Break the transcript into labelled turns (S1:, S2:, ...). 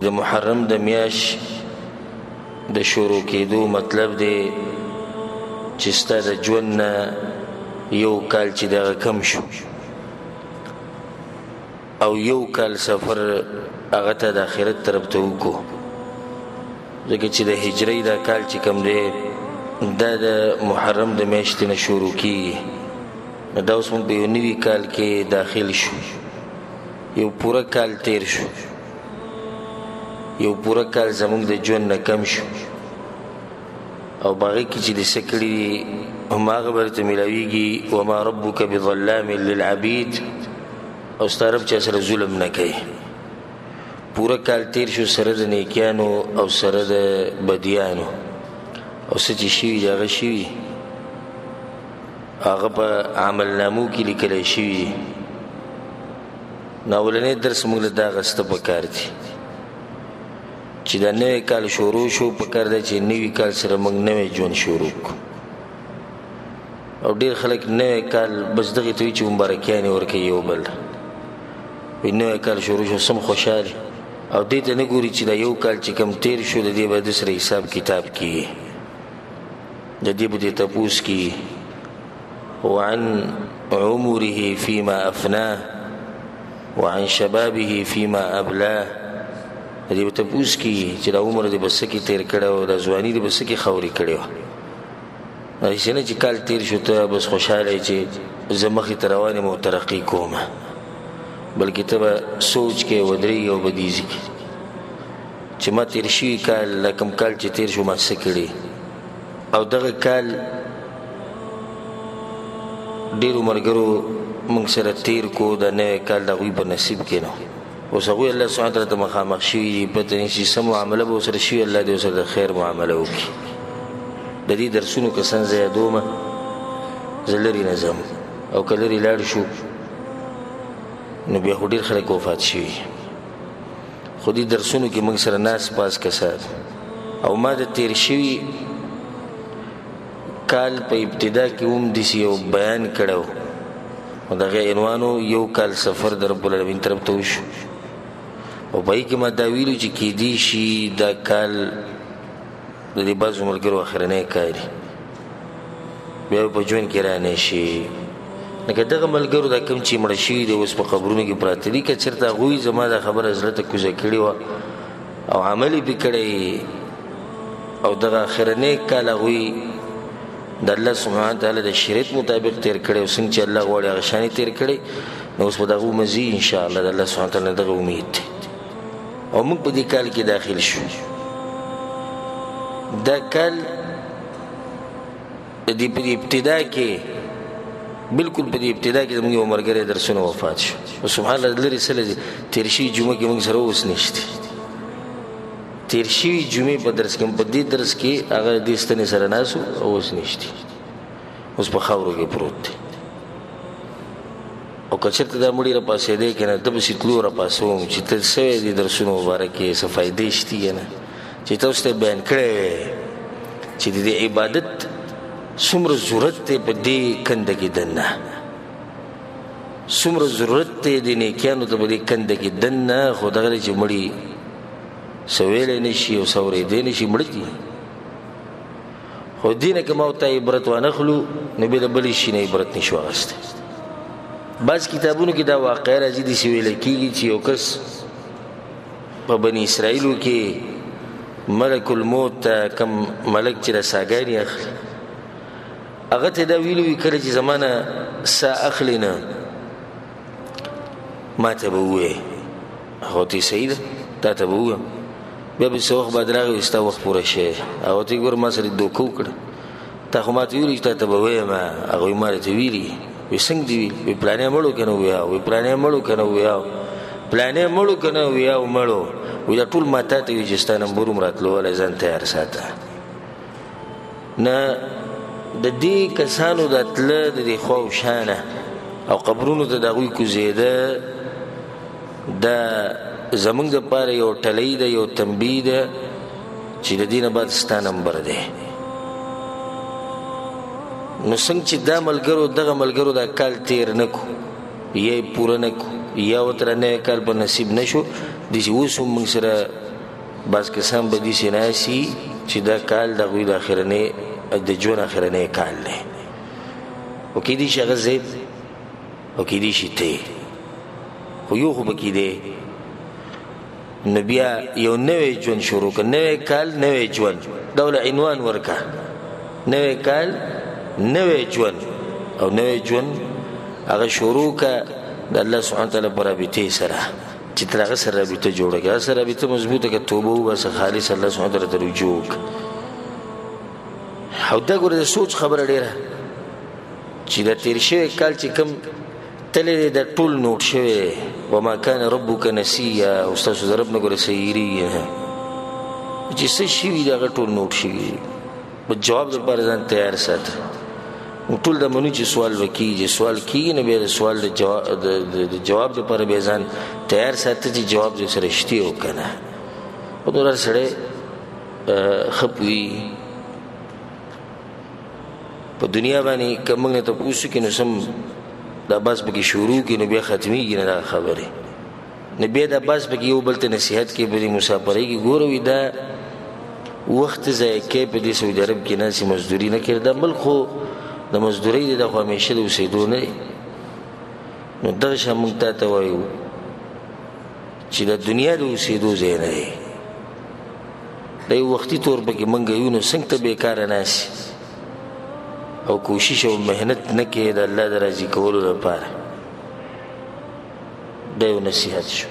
S1: د محرم د میاش د شروع کېدو مطلب دی چې ستا د ژوند نه یو کال چې دغه کم شو او یو کال سفر هغه ته د آخرت طرف ته وکړو ځکه چې د هجرۍ دا کال چې کم دی دا د محرم د میاشتې نه شروع کېږي نو دا اوس موږ په یو نوي کال کې داخل شو یو پوره کال تیر شو یو پوره کال زموږ د ژوند نه کم شو او باغې کې چې د څه کړي هماغه به درته میلاویږي وما ربک بظلام للعبید او ستا رب چا سره ظلم نه کوي پوره کال تیر شو سره د نیکیانو او سره د بدیانو او څه چې شوي دي هغه شوي هغه په عملنامو کې لیکلی شوي نو اولنی درس موږ له دا اخیسته پکار دي چې دا نوی کال شروع شو پکار دی چې نوي کال سره موږ نوی ژوند شروع کړو او ډېر خلک نوی کال بس دغې ته وي چې مبارکیانې ورکوي یو بل وایي نوی کال شروع شو سم خوشحال او دې ته نه ګوري چې دا یو کال چې کم تیر شو د دې به د سره حساب کتاب کیږي د دې به دې تپوس کیږي وعن عمره فيما أفناه وعن شبابه فيما أبلاه دې به تپوس کیږي چې دا عمر دې به څه کې تیر کړی او دا ځواني دې به څه کې خاورې کړې وه داسې نه چې کال تیر شو ته بس خوشحاله چې زه مخې ته روان یم او ترقي کوم بلکې ته به سوچ کې ودرېږي او بدیږي چې ما تیر شوي کال لکم کال چې تیر شو ما څه کړي او دغه کال ډېرو ملګرو موږ سره تیر کو د نوی کال د هغوی په نصیب کې نه اوس هغوی الله سبحانه وتعالی ته مخامخ شوي دي پته نه چې څه معامله به ورسره شوي الله دې ورسره د خیر معامله وکړي د دې درسونو کسان زه یادومه زه لرې نه ځم او که لرې لاړ شو نو بیا خو ډېر خلک وفات شوي خو دې درسونو کې موږ سره ناس پاس کسان او ما د تیر شوي کال په ابتدا کې هم داسې یو بیان کړی و د هغې عنوان یو کال سفر د رب العالمین طرف ته وشو او په هغې کې ما دا ویلو چې کیدی شي دا کال د دې بعضو ملګرو اخرنی کال بیا په ژوند کې رانه شي لکه دغه ملګرو دا کوم چې مړه شوي دي اوس په قبرونو کې پراته دي که چېرته هغوی زما دا خبره زړه ته کوزه کړې وه او عمل یې پرې کړی او دغه اخرنی کال هغوی د الله سبحانه تعالی د شریعت مطابق تیر کړی او څنګه چې الله غواړي هغه شانې تیر کړی نو اوس په دغه مزي انشاءالله د الله سبحانه تعالی دغه امید دی او موږ په دې کال کې داخل شو دا کال د دې په ابتدا کې بالکل په دې ابتدا کې زموږ یو ملګری درسونه وفات شو او سبحان الله لرې سله تیر شوي جمعه کې موږ سره اوس نشته تیر شوي جمعې په درس کې په دې درس کې هغه دې ستنې سره ناست او اوس نشته اوس په خاورو کې پروت دی او که چېرته دا مړي راپاڅېدی که نه ده پسې تلو راپاڅوم چې ته سوی دې درسونو مبارک کې څه فایدې شتي که نه چې تاسو ته بیان کړی چې د دې عبادت څومره ضرورت دی په دې کنده کې دننه څومره ضرورت دی د نیکیانو ته په دې کنده کې دننه خو دغه دی چې مړي څه ویلی نه شي او څه اورېدی نه شي مړه دي خو دې نه که ما ورته عبرت وانخلو نو بیا د بلې شي نه عبرت نشو اخیستی بعض کتابونو کې دا واقعه راځي داسې ویلی کېږي چې یو کس په بني اسرائیلو کې ملک الموت ته کم ملک چې رساګانې اخلي هغه ته دا ویلي وي کله چې زما نه ساه اخلي نه ما ته به ووایې هغه ته صحیح ده تا ته به ووایم بیا به څه وخت بعد راغی ستا وخت پوره شوی هغه ته ګوره ما سره دوکه وکړه تا خو ما ته ویلي چې تا ته به وایم هغوی ما راته ویلي وی څنګه دي ویل وی پلانې مړو که نه ویاو وی پلانې مړو که نه ویاو پلانې مړو که نه ویاو مړو وی دا ټول ما تا ته وي چې ستا نمبر هم راتلولی ځان تیار ساته نه د دې کسانو د تله د دې خوا و شانه او قبرونو ته د هغوی کوزېده دا زمونږ دپاره یو ټلۍ ده یو تنبیه ده چې د دې نه بعد ستا نمبر دی نو څنګه چې دا ملګرو دغه ملګرو دا کال تیر نه کو یا یې پوره نه کو یا ورته نوی کال په نصیب نه شو داسې اوس هم موږ سره بعض کسان به دې ناسي چې دا کال د هغوی د اخرنۍ د ژوند اخرنۍ کال دی او کیدای شي هغه زید او کیدای شي ته خو یو خو به کیدی نو بیا یو نوی ژوند شروع کړه نوی کال نوی ژوند دا ول عنوان ورکا نوی کال نوی ژوند او نوی ژوند هغه شروع کړه د الله سبحانه وتعالی پر رابطه سره چې تر هغه سره رابطه جوړه کړه سره رابطه مضبوطه کړه توبه وباسه خالص الله سبحانه وتعالی ته رجوع او دا ګوره د سوچ خبره ډیره چې د تیر شوی کال چې کوم تللی د ټول نوټ شوی وما كان ربك نسيا او ستاسو د رب نه ګوره سیری چې څه شوي د هغه ټول نوټ شوي په جواب دپاره ځان تیار ساته ټول د منو چې سوال وکړي سوال کېږي نو بیا د سوال د جواب دپاره بیا ځان تیار ساته چې جواب دې سره رښتیا و که نه خو نور هر سړی ښه پوهېږي په دنیا باندې که موږ نه تپوس وکړي نو سم دا بس پکې شروع کړي نو بیا ختمېږي نه دا خبرې نو بیا دا بس پکې یو بل ته نصیحت کوي په دې مسافرۍ کې ګوره وي دا وخت ضایع کوي په دې سعودي عرب کې ناسې مزدوري نه کوي دا ملک خو د مزدورۍ دی دا خو همیشه د اوسېدو نه دی نو دغه شان موږ تا ته وایو چې د دنیا د اوسېدو ځای نه دی دا یو وختي طور پکې موږ یو نو څنګه ته بېکاره ناستې او کوشش او مهنت نه کوي د الله د راضي کولو لپاره دا یو نصیحت شو